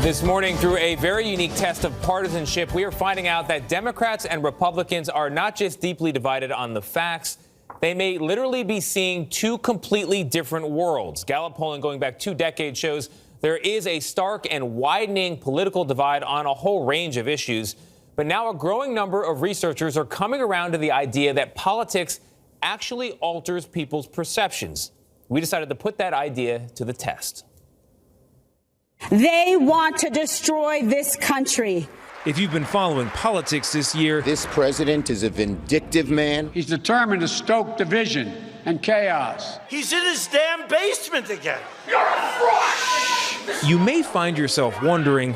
This morning, through a very unique test of partisanship, we are finding out that Democrats and Republicans are not just deeply divided on the facts. They may literally be seeing two completely different worlds. Gallup polling going back 2 decades shows there is a stark and widening political divide on a whole range of issues. But now a growing number of researchers are coming around to the idea that politics actually alters people's perceptions. We decided to put that idea to the test. They want to destroy this country. If you've been following politics this year, this president is a vindictive man. He's determined to stoke division and chaos. He's in his damn basement again. You're a fraud! You may find yourself wondering,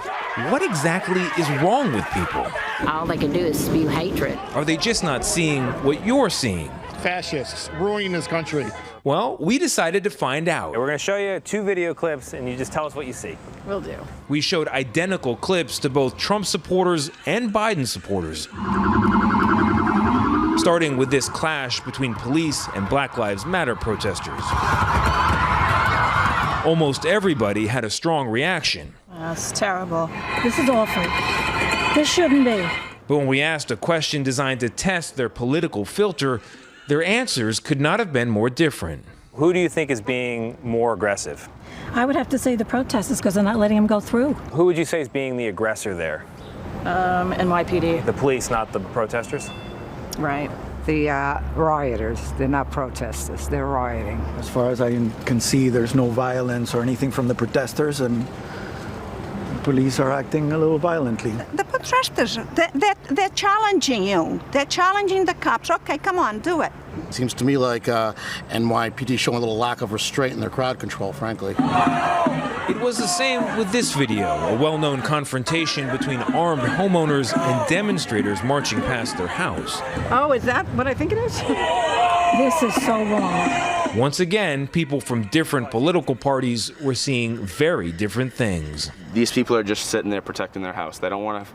what exactly is wrong with people? All they can do is spew hatred. Are they just not seeing what you're seeing? Fascists ruining this country. Well, we decided to find out. We're going to show you 2 video clips, and you just tell us what you see. Will do. We showed identical clips to both Trump supporters and Biden supporters. Starting with this clash between police and Black Lives Matter protesters. Almost everybody had a strong reaction. That's terrible. This is awful. This shouldn't be. But when we asked a question designed to test their political filter, their answers could not have been more different. Who do you think is being more aggressive? I would have to say the protesters, because they're not letting them go through. Who would you say is being the aggressor there? NYPD. The police, not the protesters? Right. The rioters, they're not protesters, they're rioting. As far as I can see, there's no violence or anything from the protesters, and the police are acting a little violently. The protesters, they're challenging you. They're challenging the cops. Okay, come on, do it. Seems to me like NYPD showing a little lack of restraint in their crowd control, frankly. It was the same with this video, a well-known confrontation between armed homeowners and demonstrators marching past their house. Oh, is that what I think it is? This is so wrong. Once again, people from different political parties were seeing very different things. These people are just sitting there protecting their house. They don't want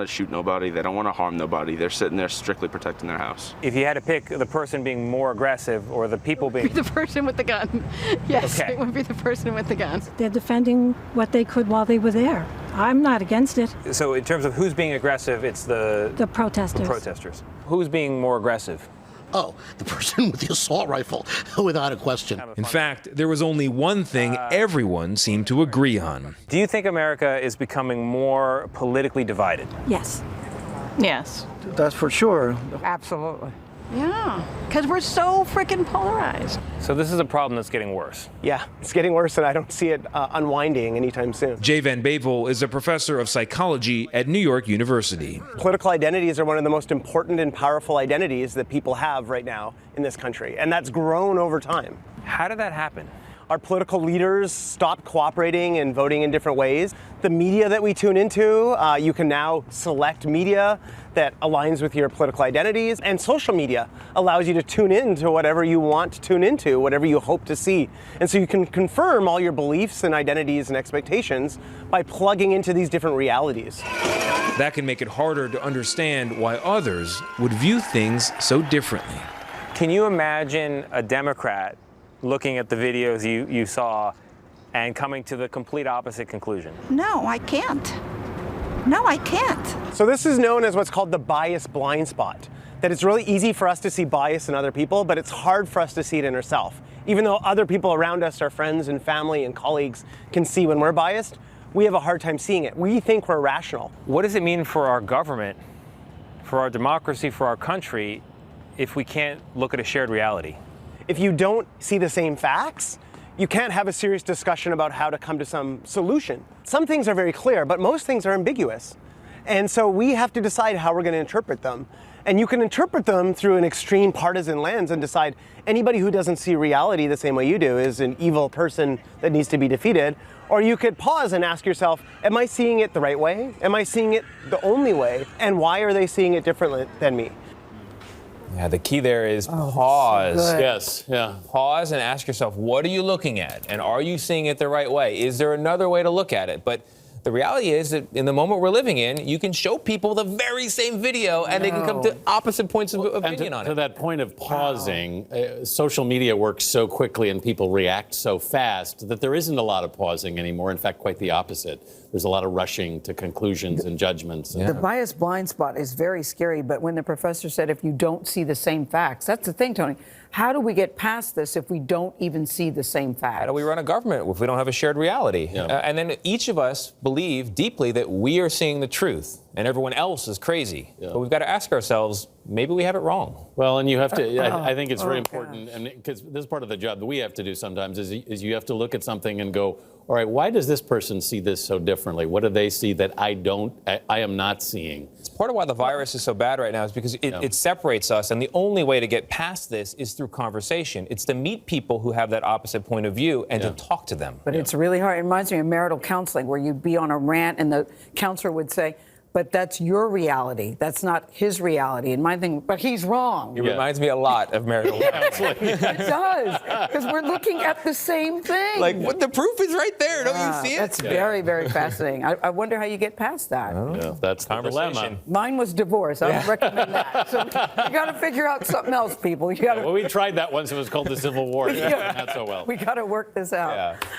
to shoot nobody. They don't want to harm nobody. They're sitting there strictly protecting their house. If you had to pick the person being more aggressive or the people being... The person with the gun. Yes, okay. It would be the person with the gun. They're defending what they could while they were there. I'm not against it. So in terms of who's being aggressive, it's the protesters. The protesters. Who's being more aggressive? Oh, the person with the assault rifle, without a question. In fact, there was only one thing everyone seemed to agree on. Do you think America is becoming more politically divided? Yes. Yes. That's for sure. Absolutely. Yeah, because we're so freaking polarized. So this is a problem that's getting worse. Yeah, it's getting worse, and I don't see it unwinding anytime soon. Jay Van Bavel is a professor of psychology at New York University. Political identities are one of the most important and powerful identities that people have right now in this country, and that's grown over time. How did that happen? Our political leaders stopped cooperating and voting in different ways. The media that we tune into, you can now select media that aligns with your political identities, and social media allows you to tune in to whatever you want to tune into, whatever you hope to see. And so you can confirm all your beliefs and identities and expectations by plugging into these different realities. That can make it harder to understand why others would view things so differently. Can you imagine a Democrat looking at the videos you saw and coming to the complete opposite conclusion? No, I can't. No, I can't. So this is known as what's called the bias blind spot, that it's really easy for us to see bias in other people, but it's hard for us to see it in ourselves. Even though other people around us, our friends and family and colleagues, can see when we're biased, we have a hard time seeing it. We think we're rational. What does it mean for our government, for our democracy, for our country, if we can't look at a shared reality? If you don't see the same facts, you can't have a serious discussion about how to come to some solution. Some things are very clear, but most things are ambiguous. And so we have to decide how we're going to interpret them. And you can interpret them through an extreme partisan lens and decide anybody who doesn't see reality the same way you do is an evil person that needs to be defeated. Or you could pause and ask yourself, am I seeing it the right way? Am I seeing it the only way? And why are they seeing it differently than me? Yeah, the key there is pause. So yes, yeah. Pause and ask yourself, what are you looking at? And are you seeing it the right way? Is there another way to look at it? But The reality is that in the moment we're living in, you can show people the very same video and they can come to opposite points of opinion on it. To that point of pausing, social media works so quickly and people react so fast that there isn't a lot of pausing anymore. In fact, quite the opposite. There's a lot of rushing to conclusions and judgments. The bias blind spot is very scary, but when the professor said if you don't see the same facts, that's the thing, Tony. How do we get past this if we don't even see the same facts? How do we run a government if we don't have a shared reality? Yeah. And then each of us believe deeply that we are seeing the truth and everyone else is crazy. Yeah. But we've got to ask ourselves, maybe we have it wrong. Well, and you have to, I think it's very important, and because this is part of the job that we have to do sometimes, is you have to look at something and go, all right, why does this person see this so differently? What do they see that I am not seeing? It's part of why the virus is so bad right now is because it separates us, and the only way to get past this is through conversation. It's to meet people who have that opposite point of view and to talk to them. But it's really hard. It reminds me of marital counseling, where you'd be on a rant and the counselor would say, but that's your reality. That's not his reality. And my thing, but he's wrong. It reminds me a lot of marital counseling. It does, because we're looking at the same thing. Like, what, the proof is right there. Don't you see it? That's very, very fascinating. I wonder how you get past that. Yeah, that's the dilemma. Mine was divorce. I would recommend that. So you got to figure out something else, people. You got to. Well, we tried that once. It was called the Civil War. Not so well. We got to work this out. Yeah.